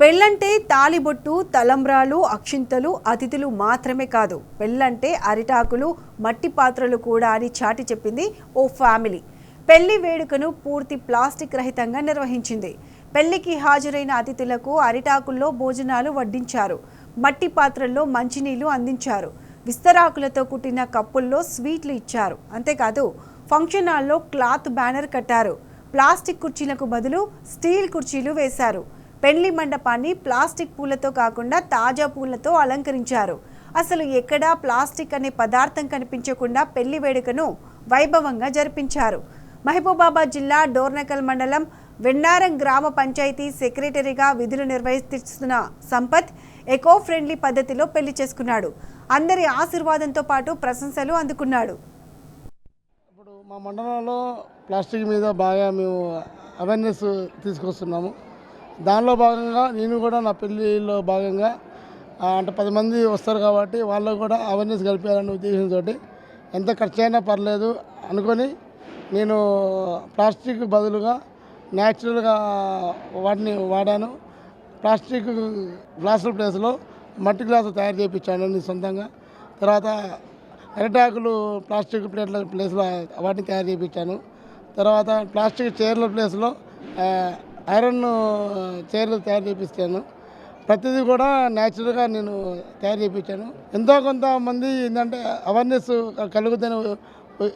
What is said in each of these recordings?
పెళ్ళంటే తాలిబొట్టు, తలంబ్రాలు, అక్షింతలు, అతిథులు మాత్రమే కాదు, పెళ్ళంటే అరిటాకులు, మట్టి పాత్రలు కూడా అని చాటి చెప్పింది ఓ ఫ్యామిలీ. పెళ్లి వేడుకను పూర్తి ప్లాస్టిక్ రహితంగా నిర్వహించింది. పెళ్లికి హాజరైన అతిథులకు అరిటాకుల్లో భోజనాలు వడ్డించారు. మట్టి పాత్రల్లో మంచినీళ్లు అందించారు. విస్తరాకులతో కుట్టిన కప్పుల్లో స్వీట్లు ఇచ్చారు. అంతేకాదు ఫంక్షన్ హాల్లో క్లాత్ బ్యానర్ కట్టారు. ప్లాస్టిక్ కుర్చీలకు బదులు స్టీల్ కుర్చీలు వేశారు. పెళ్లి మండపాన్ని ప్లాస్టిక్ పూలతో కాకుండా తాజా పూలతో అలంకరించారు. అసలు ఎక్కడా ప్లాస్టిక్ అనే పదార్థం కనిపించకుండా పెళ్లి వేడుకను వైభవంగా జరిపించారు. మహబూబాబాద్ జిల్లా డోర్నకల్ మండలం వెన్నారం గ్రామ పంచాయతీ సెక్రటరీగా విధులు నిర్వహిస్తున్న సంపత్ ఎకో ఫ్రెండ్లీ పద్ధతిలో పెళ్లి చేసుకున్నాడు. అందరి ఆశీర్వాదంతో పాటు ప్రశంసలు అందుకున్నాడు. ఇప్పుడు మా మండలంలో ప్లాస్టిక్ మీద బాగా మేము అవేర్నెస్ తీసుకొస్తున్నాము. దానిలో భాగంగా నేను కూడా నా పెళ్ళిలో భాగంగా అంటే 10 మంది వస్తారు కాబట్టి వాళ్ళకు కూడా అవేర్నెస్ కలిపేయాలనే ఉద్దేశంతో ఎంత ఖర్చు అయినా పర్లేదు అనుకొని నేను ప్లాస్టిక్ బదులుగా న్యాచురల్గా వాటిని వాడాను. ప్లాస్టిక్ గ్లాసుల ప్లేస్లో మట్టి గ్లాసులు తయారు చేయించాను నేను సొంతంగా. తర్వాత అరిటాకులు ప్లాస్టిక్ ప్లేట్ల ప్లేస్లో వాటిని తయారు చేయించాను. తర్వాత ప్లాస్టిక్ చైర్ల ప్లేస్లో ఐరన్ చైర్లు తయారు చేయించాను. ప్రతిదీ కూడా న్యాచురల్గా నేను తయారు చేయించాను. ఎంతో కొంతమంది ఏంటంటే అవేర్నెస్ కలుగుతున్న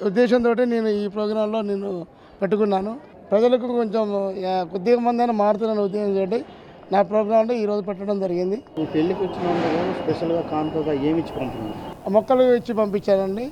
ఉద్దేశంతో నేను ఈ ప్రోగ్రాంలో నేను పెట్టుకున్నాను. ప్రజలకు కొంచెం కొద్దిగా మంది అయినా మారుతున్న ఉద్దేశంతో నా ప్రోగ్రాంలో ఈరోజు పెట్టడం జరిగింది. ఈ పెళ్ళికి వచ్చిన స్పెషల్గా కానుకగా ఏమి ఇచ్చి పంపించారు? మొక్కలు ఇచ్చి పంపించానండి.